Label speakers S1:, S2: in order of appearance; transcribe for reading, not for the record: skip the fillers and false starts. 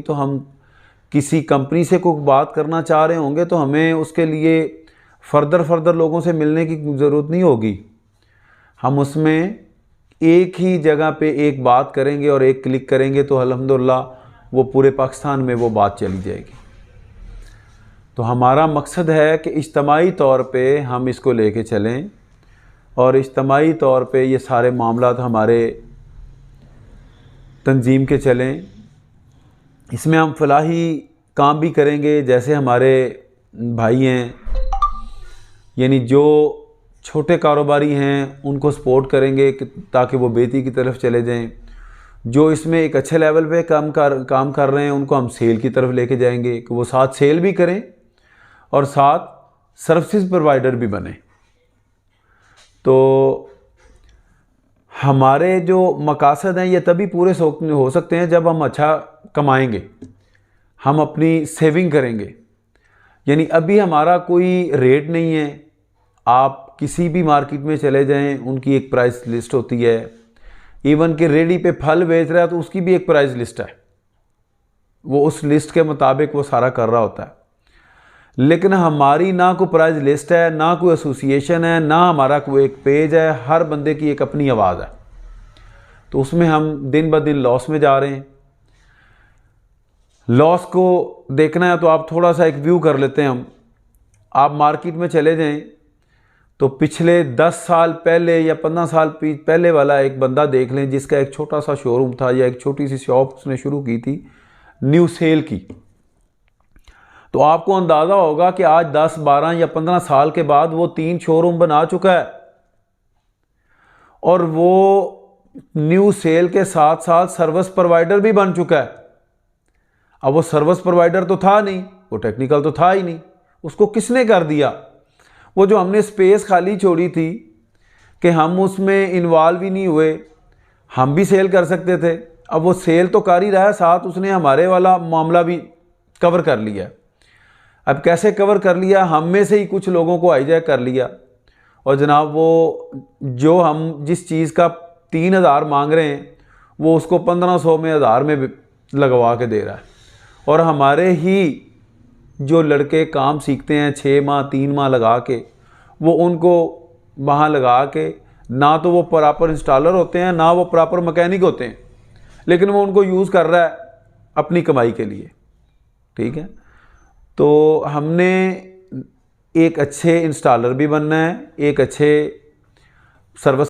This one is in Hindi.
S1: तो हम किसी कंपनी से कोई बात करना चाह रहे होंगे तो हमें उसके लिए फर्दर लोगों से मिलने की ज़रूरत नहीं होगी। हम उसमें एक ही जगह पे एक बात करेंगे और एक क्लिक करेंगे तो अल्हम्दुलिल्लाह वो पूरे पाकिस्तान में वो बात चली जाएगी। तो हमारा मकसद है कि इज्तमाही तौर पे हम इसको लेके चलें और इज्तमाही तौर पे ये सारे मामलात हमारे तंजीम के चलें। इसमें हम फलाही काम भी करेंगे, जैसे हमारे भाई हैं यानी जो छोटे कारोबारी हैं उनको सपोर्ट करेंगे ताकि वो बेहतरी की तरफ चले जाएं। जो इसमें एक अच्छे लेवल पे काम कर रहे हैं उनको हम सेल की तरफ लेके जाएंगे कि वो साथ सेल भी करें और साथ सर्विसेज प्रोवाइडर भी बने। तो हमारे जो मकासद हैं ये तभी पूरे हो सकते हैं जब हम अच्छा कमाएंगे, हम अपनी सेविंग करेंगे। यानी अभी हमारा कोई रेट नहीं है। आप किसी भी मार्केट में चले जाएं, उनकी एक प्राइस लिस्ट होती है। इवन कि रेडी पे फल बेच रहा है तो उसकी भी एक प्राइस लिस्ट है, वो उस लिस्ट के मुताबिक वो सारा कर रहा होता है। लेकिन हमारी ना कोई प्राइस लिस्ट है, ना कोई एसोसिएशन है, ना हमारा कोई एक पेज है। हर बंदे की एक अपनी आवाज़ है। तो उसमें हम दिन ब दिन लॉस में जा रहे हैं। लॉस को देखना है तो आप थोड़ा सा एक व्यू कर लेते हैं हम। आप मार्केट में चले जाएं तो पिछले 10 साल पहले या 15 साल पहले वाला एक बंदा देख लें जिसका एक छोटा सा शोरूम था या एक छोटी सी शॉप उसने शुरू की थी न्यू सेल की। तो आपको अंदाज़ा होगा कि आज 10, 12 या 15 साल के बाद वो 3 शोरूम बना चुका है और वो न्यू सेल के साथ साथ सर्विस प्रोवाइडर भी बन चुका है। अब वो सर्विस प्रोवाइडर तो था नहीं, वो टेक्निकल तो था ही नहीं, उसको किसने कर दिया? वो जो हमने स्पेस खाली छोड़ी थी कि हम उसमें इन्वॉल्व ही नहीं हुए, हम भी सेल कर सकते थे। अब वो सेल तो कर ही रहा है, साथ उसने हमारे वाला मामला भी कवर कर लिया। अब कैसे कवर कर लिया? हम में से ही कुछ लोगों को हाईजैक कर लिया और जनाब वो जो हम जिस चीज़ का 3000 मांग रहे हैं वो उसको 1500 में 1000 में लगवा के दे रहा है। और हमारे ही जो लड़के काम सीखते हैं 6 माह 3 माह लगा के, वो उनको वहाँ लगा के ना तो वो प्रॉपर इंस्टॉलर होते हैं ना वो प्रॉपर मैकेनिक होते हैं, लेकिन वो उनको यूज़ कर रहा है अपनी कमाई के लिए। ठीक है, तो हमने एक अच्छे इंस्टॉलर भी बनना है, एक अच्छे सर्विस